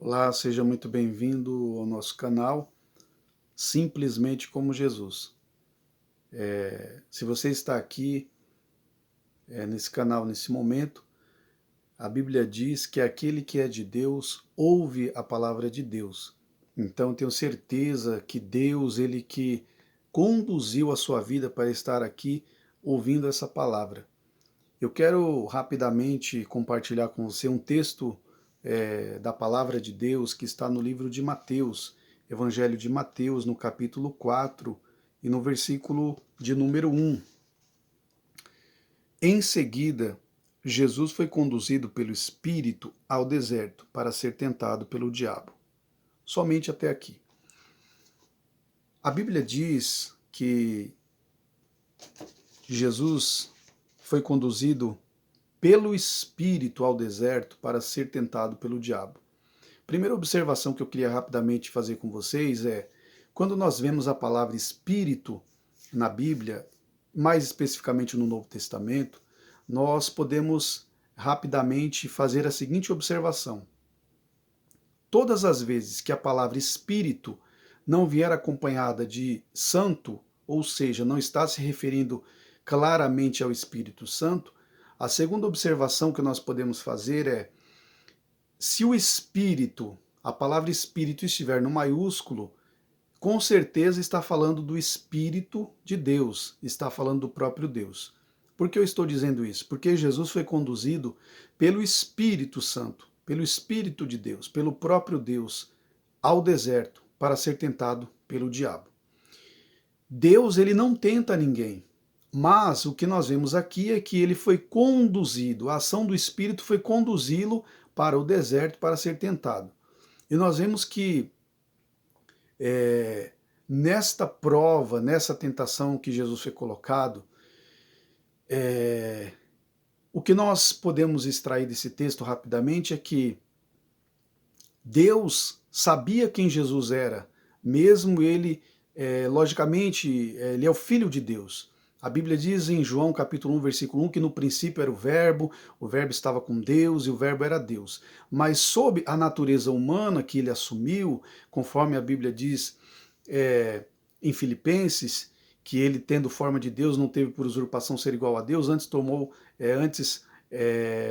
Olá, seja muito bem-vindo ao nosso canal Simplesmente como Jesus. Se você está aqui nesse canal nesse momento, a Bíblia diz que aquele que é de Deus ouve a palavra de Deus. Então tenho certeza que Deus, ele que conduziu a sua vida para estar aqui ouvindo essa palavra. Eu quero rapidamente compartilhar com você um texto da palavra de Deus que está no livro de Mateus, Evangelho de Mateus, no capítulo 4 e no versículo de número 1. Em seguida, Jesus foi conduzido pelo Espírito ao deserto para ser tentado pelo diabo. Somente até aqui. A Bíblia diz que Jesus foi conduzido pelo Espírito ao deserto para ser tentado pelo diabo. Primeira observação que eu queria rapidamente fazer com vocês é, quando nós vemos a palavra Espírito na Bíblia, mais especificamente no Novo Testamento, nós podemos rapidamente fazer a seguinte observação. Todas as vezes que a palavra Espírito não vier acompanhada de Santo, ou seja, não está se referindo claramente ao Espírito Santo, a segunda observação que nós podemos fazer é: se o Espírito, a palavra Espírito estiver no maiúsculo, com certeza está falando do Espírito de Deus, está falando do próprio Deus. Por que eu estou dizendo isso? Porque Jesus foi conduzido pelo Espírito Santo, pelo Espírito de Deus, pelo próprio Deus, ao deserto para ser tentado pelo diabo. Deus, ele não tenta ninguém, mas o que nós vemos aqui é que ele foi conduzido, a ação do Espírito foi conduzi-lo para o deserto para ser tentado. E nós vemos que nesta prova, nessa tentação que Jesus foi colocado, o que nós podemos extrair desse texto rapidamente é que Deus sabia quem Jesus era, mesmo ele, logicamente, ele é o Filho de Deus. A Bíblia diz em João capítulo 1, versículo 1, que no princípio era o Verbo estava com Deus e o Verbo era Deus. Mas sob a natureza humana que ele assumiu, conforme a Bíblia diz em Filipenses, que ele, tendo forma de Deus, não teve por usurpação ser igual a Deus, antes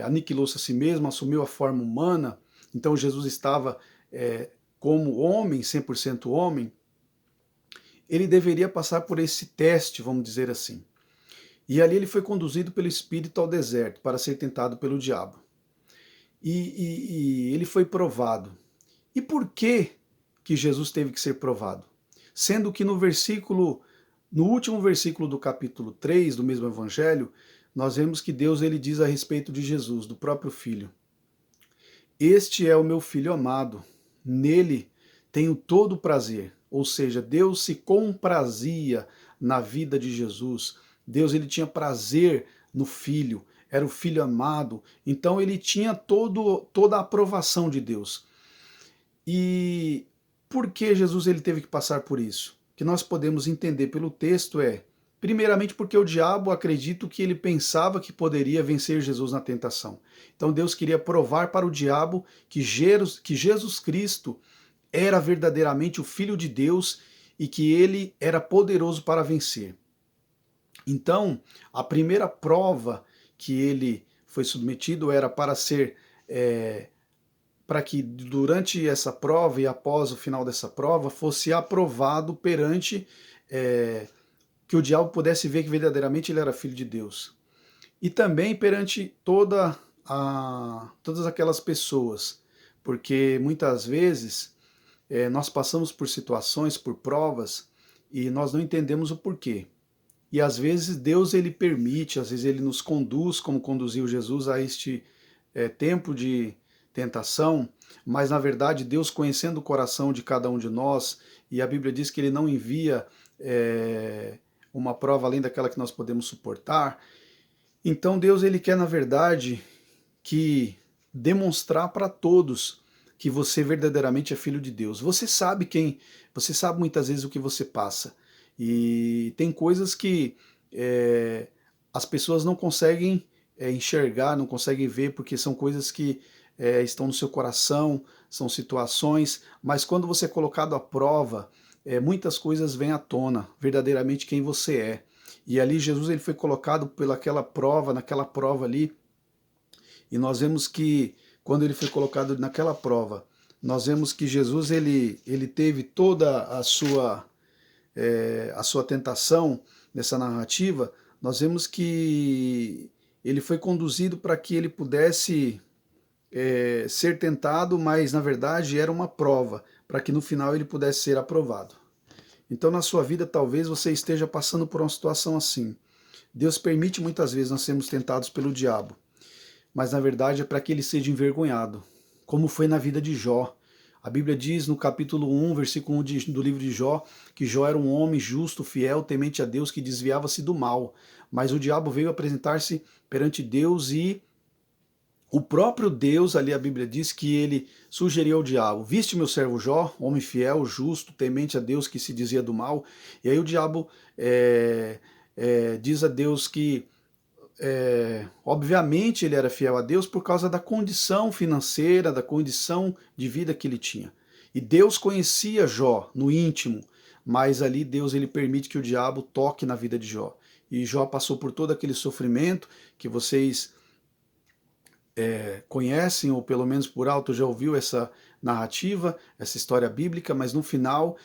aniquilou-se a si mesmo, assumiu a forma humana. Então Jesus estava como homem, 100% homem, ele deveria passar por esse teste, vamos dizer assim. E ali ele foi conduzido pelo Espírito ao deserto para ser tentado pelo diabo. E ele foi provado. E por que Jesus teve que ser provado? Sendo que no último versículo do capítulo 3 do mesmo evangelho, nós vemos que Deus ele diz a respeito de Jesus, do próprio Filho: este é o meu Filho amado, nele tenho todo o prazer. Ou seja, Deus se comprazia na vida de Jesus. Deus ele tinha prazer no Filho, era o Filho amado, então ele tinha toda a aprovação de Deus. E por que Jesus ele teve que passar por isso? O que nós podemos entender pelo texto é, primeiramente, porque o diabo, acredito que ele pensava que poderia vencer Jesus na tentação. Então Deus queria provar para o diabo que Jesus Cristo era verdadeiramente o Filho de Deus e que ele era poderoso para vencer. Então, a primeira prova que ele foi submetido era para que durante essa prova e após o final dessa prova fosse aprovado perante que o diabo pudesse ver que verdadeiramente ele era filho de Deus. E também perante todas aquelas pessoas, porque muitas vezes nós passamos por situações, por provas, e nós não entendemos o porquê. E às vezes Deus ele permite, às vezes ele nos conduz, como conduziu Jesus a este tempo de tentação, mas na verdade Deus, conhecendo o coração de cada um de nós, e a Bíblia diz que ele não envia uma prova além daquela que nós podemos suportar. Então Deus ele quer, na verdade, que demonstrar para todos que você verdadeiramente é filho de Deus. Você sabe muitas vezes o que você passa. E tem coisas que as pessoas não conseguem enxergar, não conseguem ver, porque são coisas que estão no seu coração, são situações, mas quando você é colocado à prova, muitas coisas vêm à tona, verdadeiramente quem você é. E ali Jesus ele foi colocado pelaquela prova, naquela prova ali, e nós vemos que quando ele foi colocado naquela prova, nós vemos que Jesus ele teve toda a sua tentação nessa narrativa. Nós vemos que ele foi conduzido para que ele pudesse ser tentado, mas na verdade era uma prova, para que no final ele pudesse ser aprovado. Então na sua vida talvez você esteja passando por uma situação assim. Deus permite muitas vezes nós sermos tentados pelo diabo, mas na verdade é para que ele seja envergonhado, como foi na vida de Jó. A Bíblia diz no capítulo 1, versículo 1 do livro de Jó, que Jó era um homem justo, fiel, temente a Deus, que desviava-se do mal. Mas o diabo veio apresentar-se perante Deus e o próprio Deus, ali a Bíblia diz que ele sugeriu ao diabo: viste meu servo Jó, homem fiel, justo, temente a Deus, que se dizia do mal. E aí o diabo diz a Deus que obviamente ele era fiel a Deus por causa da condição financeira, da condição de vida que ele tinha. E Deus conhecia Jó no íntimo, mas ali Deus ele permite que o diabo toque na vida de Jó. E Jó passou por todo aquele sofrimento que vocês conhecem, ou pelo menos por alto já ouviu essa narrativa, essa história bíblica, mas no final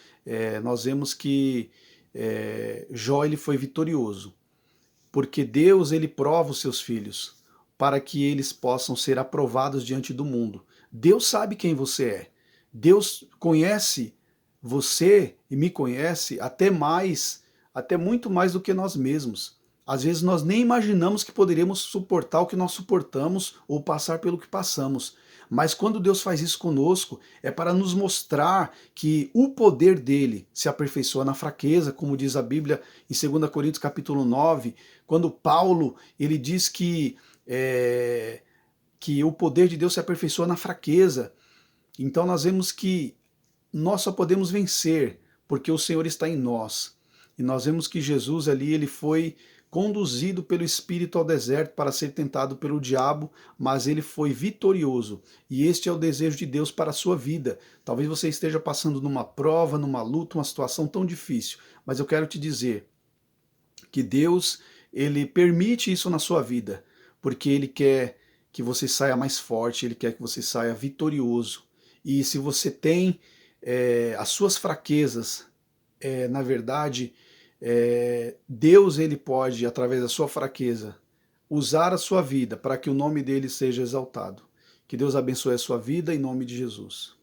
nós vemos que Jó ele foi vitorioso, porque Deus ele prova os seus filhos para que eles possam ser aprovados diante do mundo. Deus sabe quem você é. Deus conhece você e me conhece até mais, até muito mais do que nós mesmos. Às vezes nós nem imaginamos que poderíamos suportar o que nós suportamos ou passar pelo que passamos. Mas quando Deus faz isso conosco, é para nos mostrar que o poder dele se aperfeiçoa na fraqueza, como diz a Bíblia em 2 Coríntios capítulo 9, quando Paulo ele diz que o poder de Deus se aperfeiçoa na fraqueza. Então nós vemos que nós só podemos vencer porque o Senhor está em nós. E nós vemos que Jesus ali ele foi conduzido pelo Espírito ao deserto para ser tentado pelo diabo, mas ele foi vitorioso. E este é o desejo de Deus para a sua vida. Talvez você esteja passando numa prova, numa luta, uma situação tão difícil, mas eu quero te dizer que Deus, ele permite isso na sua vida, porque ele quer que você saia mais forte, ele quer que você saia vitorioso. E se você tem as suas fraquezas, na verdade, Deus ele pode, através da sua fraqueza, usar a sua vida para que o nome dele seja exaltado. Que Deus abençoe a sua vida em nome de Jesus.